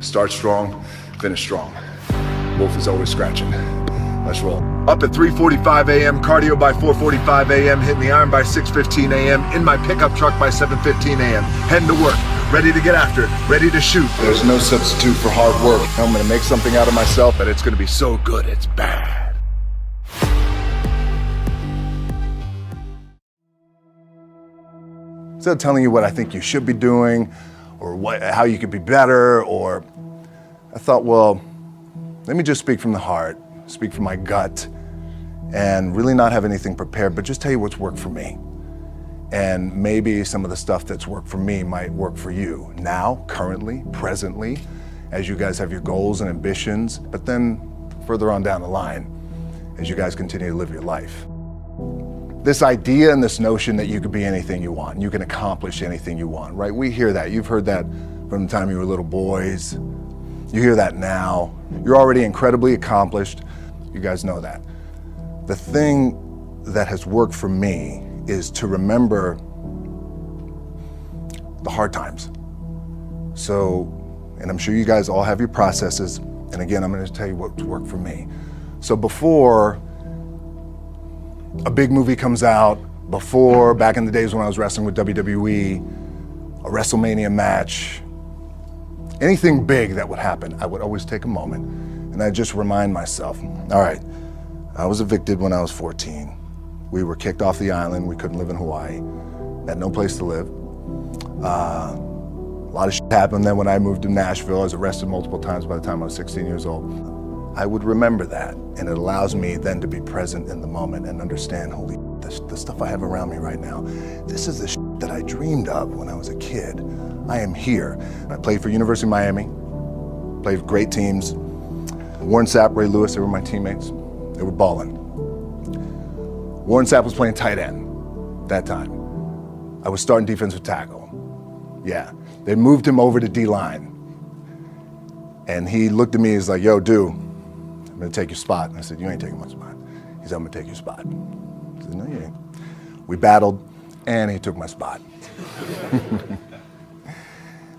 Start strong, finish strong. Wolf is always scratching. Let's roll. Up at 3:45 a.m., cardio by 4:45 a.m., hitting the iron by 6:15 a.m., in my pickup truck by 7:15 a.m., heading to work, ready to get after it, ready to shoot. There's no substitute for hard work. I'm gonna make something out of myself, but it's gonna be so good, it's bad. Instead of telling you what I think you should be doing, or how you could be better, or I thought, well, let me just speak from the heart, speak from my gut, and really not have anything prepared, but just tell you what's worked for me. And maybe some of the stuff that's worked for me might work for you now, currently, presently, as you guys have your goals and ambitions, but then further on down the line, as you guys continue to live your life. This idea and this notion that you could be anything you want, you can accomplish anything you want, right? We hear that. You've heard that from the time you were little boys. You hear that now. You're already incredibly accomplished. You guys know that. The thing that has worked for me is to remember the hard times. So, and I'm sure you guys all have your processes. And again, I'm going to tell you what's worked for me. So before a big movie comes out, before, back in the days when I was wrestling with WWE, a WrestleMania match, anything big that would happen, I would always take a moment and I'd just remind myself, all right, I was evicted when I was 14. We were kicked off the island. We couldn't live in Hawaii. Had no place to live. A lot of shit happened then when I moved to Nashville. I was arrested multiple times by the time I was 16 years old. I would remember that, and it allows me then to be present in the moment and understand, holy, the stuff I have around me right now, this is the shit that I dreamed of when I was a kid. I am here. I played for University of Miami, played for great teams. Warren Sapp, Ray Lewis, they were my teammates. They were balling. Warren Sapp was playing tight end that time. I was starting defensive tackle. Yeah, they moved him over to D-line. And he looked at me, he's like, yo, dude, I'm gonna take your spot. And I said, you ain't taking my spot. He said, I'm gonna take your spot. I said, no, you ain't. We battled, and he took my spot.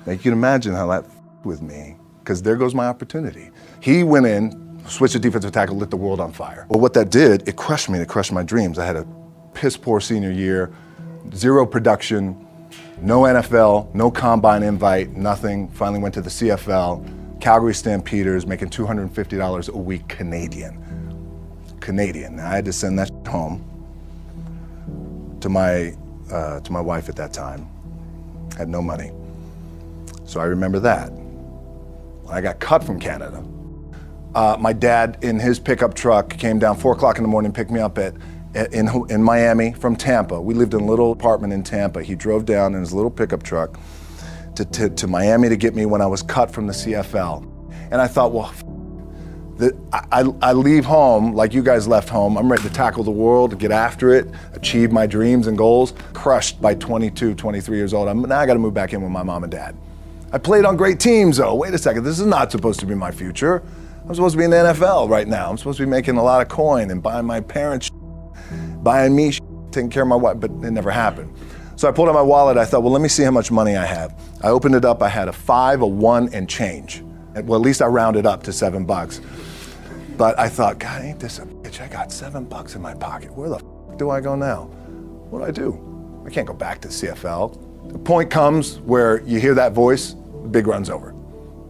Now you can imagine how that with me, because there goes my opportunity. He went in, switched to defensive tackle, lit the world on fire. Well, what that did, it crushed me, it crushed my dreams. I had a piss poor senior year, zero production, no NFL, no combine invite, nothing. Finally went to the CFL. Calgary Stampeders, making $250 a week Canadian. Now, I had to send that home to my wife at that time. Had no money. So I remember that. When I got cut from Canada, my dad in his pickup truck came down 4 o'clock in the morning, picked me up in Miami from Tampa. We lived in a little apartment in Tampa. He drove down in his little pickup truck to Miami to get me when I was cut from the CFL. And I thought, well, I leave home like you guys left home. I'm ready to tackle the world, to get after it, achieve my dreams and goals. Crushed by 22, 23 years old. Now I got to move back in with my mom and dad. I played on great teams though. Wait a second, this is not supposed to be my future. I'm supposed to be in the NFL right now. I'm supposed to be making a lot of coin and buying my parents, buying me, taking care of my wife, but it never happened. So I pulled out my wallet, I thought, well, let me see how much money I have. I opened it up, I had a 5, a 1, and change. Well, at least I rounded up to $7. But I thought, God, ain't this a bitch? I got $7 in my pocket. Where the f do I go now? What do I do? I can't go back to CFL. The point comes where you hear that voice, the big run's over.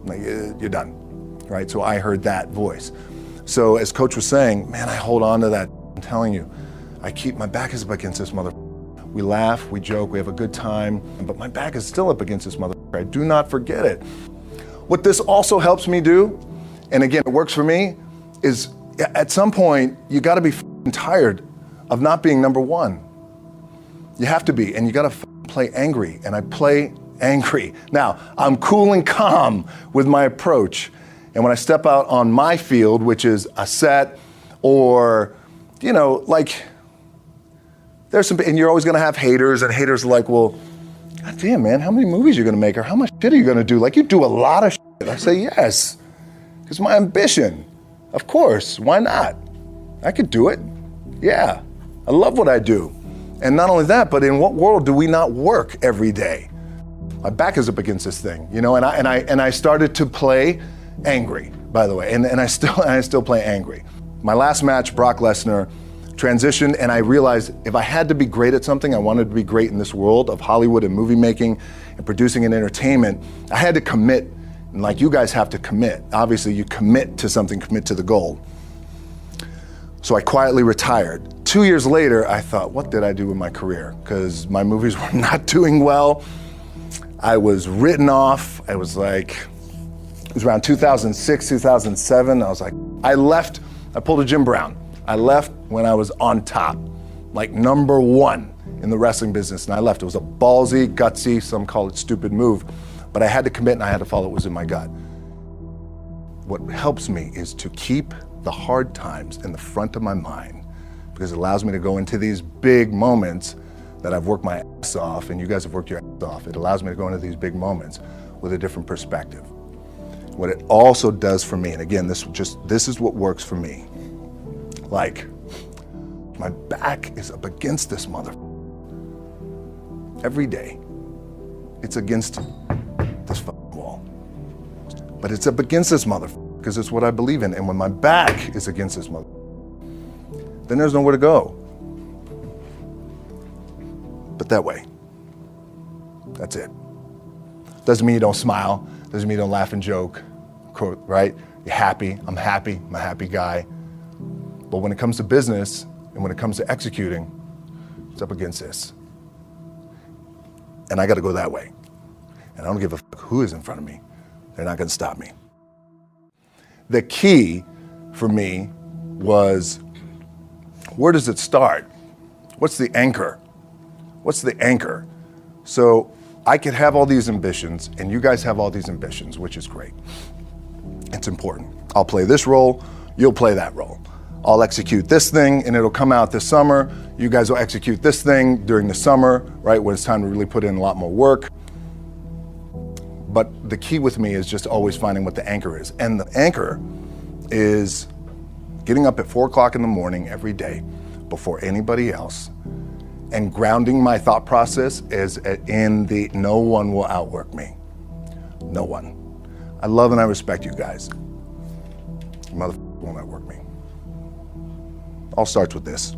Like, you're done, right? So I heard that voice. So as Coach was saying, man, I hold on to that. I'm telling you, my back is up against this mother. We laugh, we joke, we have a good time, but my back is still up against this mother. I do not forget it. What this also helps me do, and again, it works for me, is at some point, you gotta be tired of not being number one. You have to be, and you gotta play angry, and I play angry. Now, I'm cool and calm with my approach, and when I step out on my field, which is a set, or, like, there's some, and you're always gonna have haters, and haters are like, well, God damn, man, how many movies are you gonna make, or how much shit are you gonna do? Like, you do a lot of shit. I say, yes, it's my ambition. Of course, why not? I could do it. Yeah, I love what I do. And not only that, but in what world do we not work every day? My back is up against this thing, you know, and I started to play angry, by the way, and I still play angry. My last match, Brock Lesnar, transitioned, and I realized if I had to be great at something, I wanted to be great in this world of Hollywood and movie making and producing and entertainment, I had to commit, and like you guys have to commit. Obviously, you commit to something, commit to the goal. So I quietly retired. 2 years later, I thought, what did I do with my career? Because my movies were not doing well. I was written off. It was around 2006, 2007. I was like, I pulled a Jim Brown. I left when I was on top, like number one in the wrestling business, and I left. It was a ballsy, gutsy, some call it stupid move, but I had to commit and I had to follow what was in my gut. What helps me is to keep the hard times in the front of my mind, because it allows me to go into these big moments that I've worked my ass off, and you guys have worked your ass off. It allows me to go into these big moments with a different perspective. What it also does for me, and again, this is what works for me. Like, my back is up against this mother. Every day, it's against this wall. But it's up against this mother because it's what I believe in. And when my back is against this mother, then there's nowhere to go. But that way. That's it. Doesn't mean you don't smile. Doesn't mean you don't laugh and joke. Quote, right? You're happy. I'm happy. I'm a happy guy. But when it comes to business and when it comes to executing, it's up against this. And I got to go that way. And I don't give a fuck who is in front of me. They're not going to stop me. The key for me was, where does it start? What's the anchor? What's the anchor? So I could have all these ambitions, and you guys have all these ambitions, which is great. It's important. I'll play this role, you'll play that role. I'll execute this thing, and it'll come out this summer. You guys will execute this thing during the summer, right, when it's time to really put in a lot more work. But the key with me is just always finding what the anchor is. And the anchor is getting up at 4 o'clock in the morning every day before anybody else and grounding my thought process is in the no one will outwork me. No one. I love and I respect you guys. Motherfucker won't outwork me. All starts with this.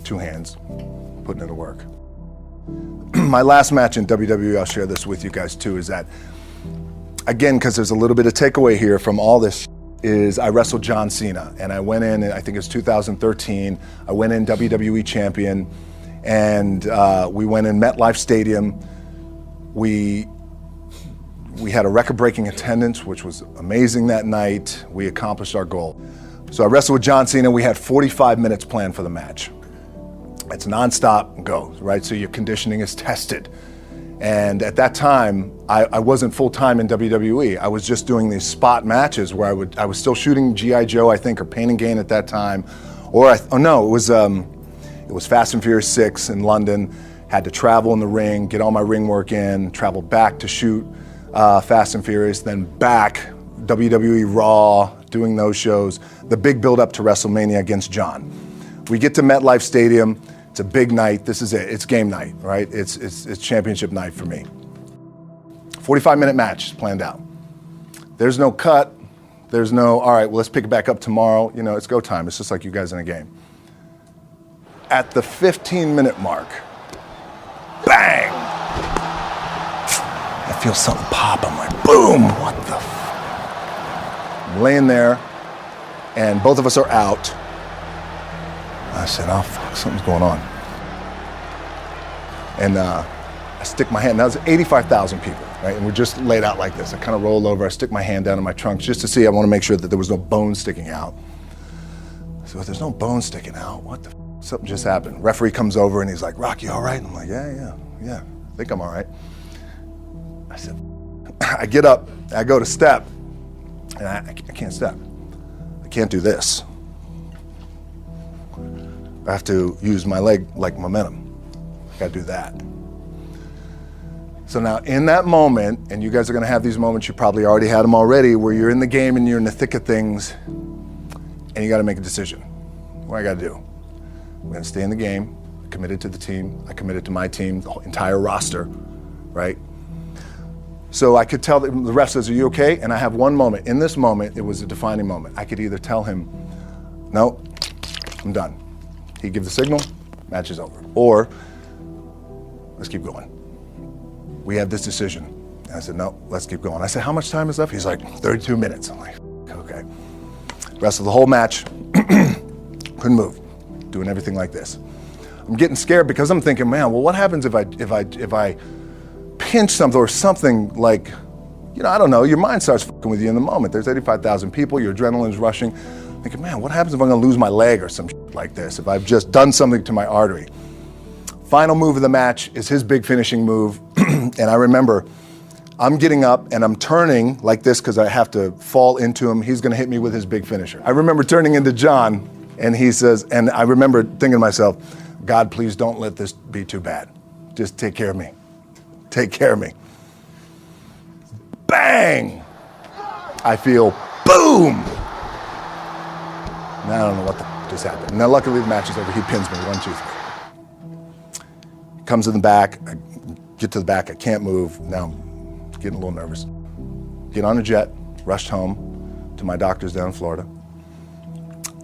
2 hands, putting it to work. My last match in WWE, I'll share this with you guys too, is that, again, because there's a little bit of takeaway here from all this, is I wrestled John Cena. And I went in, I think it was 2013, I went in WWE champion, and we went in MetLife Stadium. We had a record-breaking attendance, which was amazing that night. We accomplished our goal. So I wrestled with John Cena. We had 45 minutes planned for the match. It's nonstop go, right? So your conditioning is tested. And at that time, I wasn't full-time in WWE. I was just doing these spot matches where I was still shooting G.I. Joe, I think, or Pain and Gain at that time. It was Fast and Furious 6 in London. Had to travel in the ring, get all my ring work in, travel back to shoot Fast and Furious, then back, WWE Raw, doing those shows. The big build up to WrestleMania against John. We get to MetLife Stadium. It's a big night. This is it. It's game night, right? It's championship night for me. 45-minute match planned out. There's no cut. There's no, all right, well, let's pick it back up tomorrow. You know, it's go time. It's just like you guys in a game. At the 15-minute mark, bang! I feel something pop. I'm like, boom, what the I'm laying there, and both of us are out. I said, oh, fuck, something's going on. And I stick my hand, now there's 85,000 people, right? And we're just laid out like this. I kind of roll over, I stick my hand down in my trunk just to see, I want to make sure that there was no bone sticking out. So if there's no bone sticking out, what the something just happened. Referee comes over and he's like, Rock, you all right? I'm like, yeah, I think I'm all right. I said, I get up, I go to step, and I can't step. I can't do this. I have to use my leg like momentum. I gotta do that. So now in that moment, and you guys are gonna have these moments, you probably already had them already, where you're in the game and you're in the thick of things, and you gotta make a decision. What I gotta do? I'm gonna stay in the game, committed to the team, I committed to my team, the whole entire roster, right? So I could tell the ref says, "Are you okay?" And I have one moment. In this moment, it was a defining moment. I could either tell him, "No, I'm done." He'd give the signal, match is over. Or, "Let's keep going. We have this decision." And I said, "No, let's keep going." I said, "How much time is left?" He's like, 32 minutes. I'm like, okay. Rest of the whole match, couldn't move, doing everything like this. I'm getting scared because I'm thinking, man, well, what happens if I pinch something or something like, I don't know, your mind starts fucking with you in the moment. There's 85,000 people, your adrenaline's rushing. Thinking, man, what happens if I'm gonna lose my leg or some shit like this, if I've just done something to my artery? Final move of the match is his big finishing move. And I remember I'm getting up and I'm turning like this because I have to fall into him. He's gonna hit me with his big finisher. I remember turning into John and he says, and I remember thinking to myself, God, please don't let this be too bad. Just take care of me. Take care of me. Bang! I feel boom! Now I don't know what the just happened. Now luckily the match is over. He pins me, 1, 2, 3. Comes in the back, I get to the back, I can't move. Now I'm getting a little nervous. Get on a jet, rushed home to my doctor's down in Florida,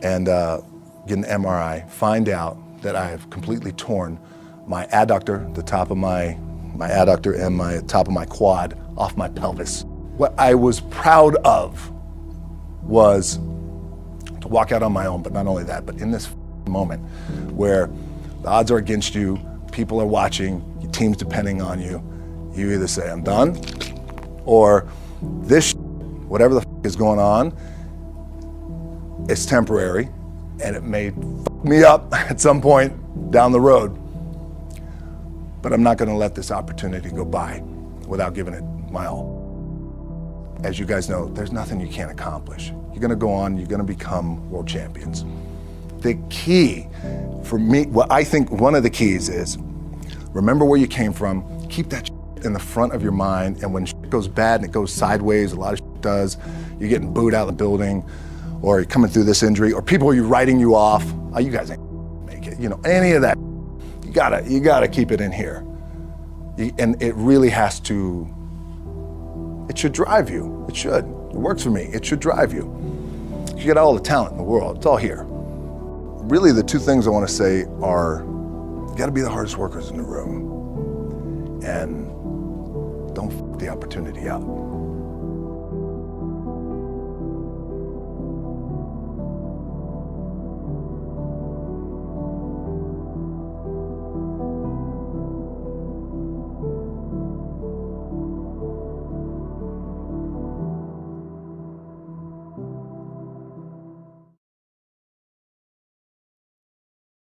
and get an MRI, find out that I have completely torn my adductor, the top of my adductor and my top of my quad off my pelvis. What I was proud of was to walk out on my own, but not only that, but in this moment where the odds are against you, people are watching, your team's depending on you, you either say, I'm done, or this whatever the is going on, it's temporary, and it may fuck me up at some point down the road. But I'm not gonna let this opportunity go by without giving it my all. As you guys know, there's nothing you can't accomplish. You're gonna go on, you're gonna become world champions. The key for me, what I think one of the keys is, remember where you came from, keep that in the front of your mind, and when shit goes bad and it goes sideways, a lot of shit does, you're getting booed out of the building, or you're coming through this injury, or people are writing you off, oh, you guys ain't make it, any of that. You gotta keep it in here. And it really has to, it should drive you. It should. It works for me. It should drive you. You get all the talent in the world. It's all here. Really, the two things I want to say are, you gotta be the hardest workers in the room. And don't f the opportunity out.